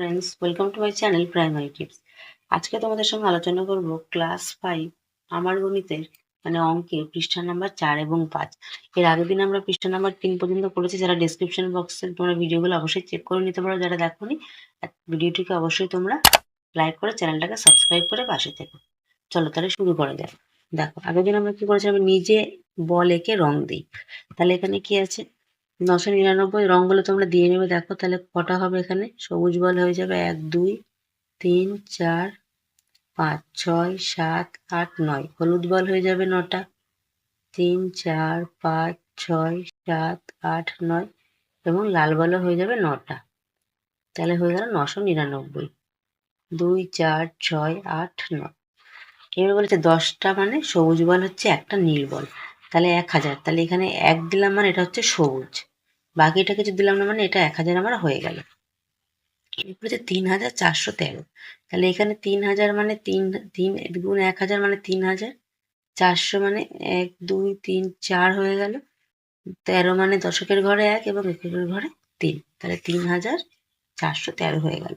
Friends, welcome to my channel primary tips. আজকে তোমাদের সঙ্গে আলোচনা করব ক্লাস 5 আমার গণিতের অঙ্কের পৃষ্ঠা নাম্বার 4 এবং 5। এর আগের দিন আমরা পৃষ্ঠা নাম্বার 3 পর্যন্ত করেছি। যারা ডেসক্রিপশন বক্সে তোমরা ভিডিওগুলো অবশ্যই চেক করে নিতে পারো। যারা দেখোনি, ভিডিওটিকে অবশ্যই তোমরা লাইক করে চ্যানেলটাকে সাবস্ক্রাইব করে পাশে থেকো। চলো তাহলে শুরু করা যাক। দেখো, আগের দিন আমরা কি করেছি, আমি নিজে বল এঁকে রং দিই। তাহলে এখানে কি আছে, 999 রং বলে তোমরা দিয়ে নেবে। দেখো তাহলে কটা হবে, এখানে সবুজ বল হয়ে যাবে 1 2 3 4 5 6 7 8 9। হলুদ বল হয়ে যাবে 9টা, 3 4 5 6 7 8 9। এবং লাল বলও হয়ে যাবে 9টা। তাহলে হয়ে গেল 999। 2 4 6 8 9। এবার বলেছে 10টা মানে সবুজ বল হচ্ছে একটা, নীল বল তাহলে 1000। তাহলে এখানে 1 দিলাম মানে এটা হচ্ছে সবুজ, বাকিটা কিছু দিলাম না মানে এটা 1000 আমার হয়ে গেল। এরপরে হচ্ছে 3413। তাহলে এখানে 3000 মানে 3 গুণ 1000 মানে 3000। 400 মানে 1 2 3 4 হয়ে গেল। 13 মানে দশকের ঘরে 1 এবং এককের ঘরে 3। তাহলে 3413 হয়ে গেল।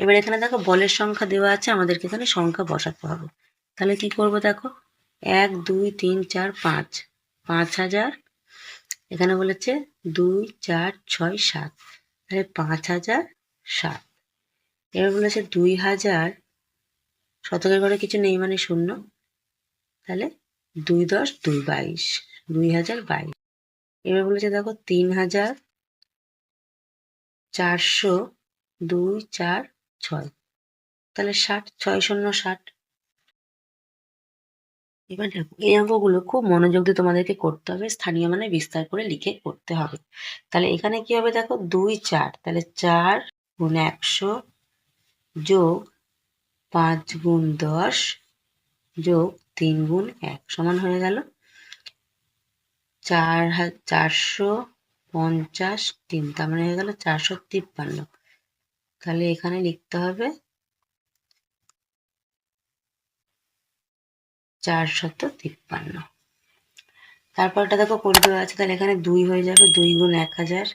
এবার এখানে দেখো বলের সংখ্যা দেওয়া আছে, আমাদেরকে এখানে সংখ্যা বসাতে হবে। তাহলে কি করব, দেখো 1 2 3 4 5, 5000। এখানে বলেছে 2 4 6 7, তাহলে 5007। এবার বলেছে 2000, শতকের ঘরে কিছু নেই মানে 0। তাহলে 2 10 2 22, 2022। এবার বলেছে দেখো 3400 2 4 6, তাহলে 60, 6 0 60। এবার দেখো এই অঙ্কগুলো খুব মনোযোগ দিয়ে তোমাদেরকে করতে হবে, স্থানীয় মানে বিস্তার করে লিখে করতে হবে। তাহলে এখানে কি হবে, দেখো 2 4, তাহলে 4 গুণ 100 যোগ 5 গুণ 10 যোগ 3 গুণ 1 সমান হয়ে গেল 450 তার মানে হয়ে গেল 453। তাহলে এখানে লিখতে হবে 453। তারপরটা দেখো করে দেওয়া আছে, তাহলে এখানে 2 হয়ে যাবে, 2 গুণ 1000,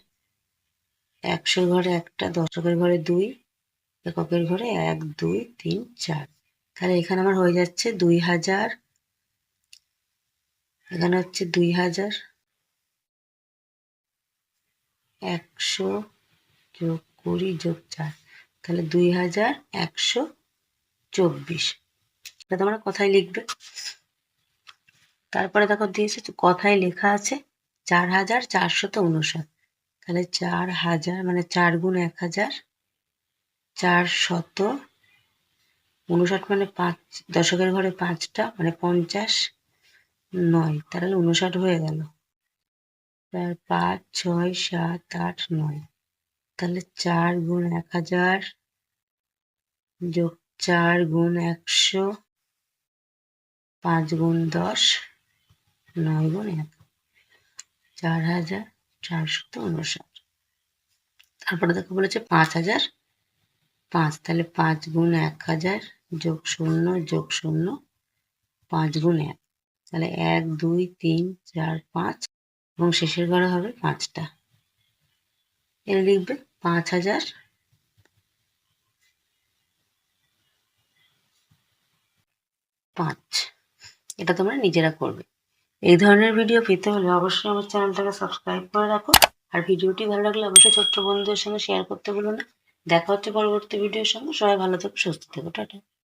100 ঘরে একটা, দশকের ঘরে 2, এককের ঘরে 1 2 3 4। তাহলে এখানে আমার হয়ে যাচ্ছে 2000, এখানে হচ্ছে 2000, 100 যোগ 20 যোগ 4, তাহলে 2124। এটা তোমরা কথায় লিখবে। তারপরে দেখো দিয়েছে কথায় লেখা আছে 4459। তাহলে 4000 মানে 4 গুণ 1000, 459 মানে 5, দশকের ঘরে 5টা মানে 50 9, তাহলে 59 হয়ে গেল। 5 6 7 8 9, তাহলে 4 গুণ 1000 যোগ 4 গুণ 100, 5 গুণ 10, 9 গুণ 1, 4459। তারপরে দেখো বলেছে 5005, তাহলে 5 গুণ 1000 যোগ 0 যোগ 0, 5 গুণ 1, তাহলে 1 2 3 4 5 এবং শেষের ঘরে হবে 5টা। এর লিখবে 5005। এটা তোমরা নিজেরা করবে। এই ধরনের ভিডিও পেতে হলে অবশ্যই আমার চ্যানেলটাকে সাবস্ক্রাইব করে রাখো। আর ভিডিওটি ভালো লাগলে অবশ্যই ছোট্ট বন্ধুদের সঙ্গে শেয়ার করতে ভুলো না। দেখা হচ্ছে পরবর্তী ভিডিওর সঙ্গে। সবাই ভালো থেকো, সুস্থ থেকো, টাটা।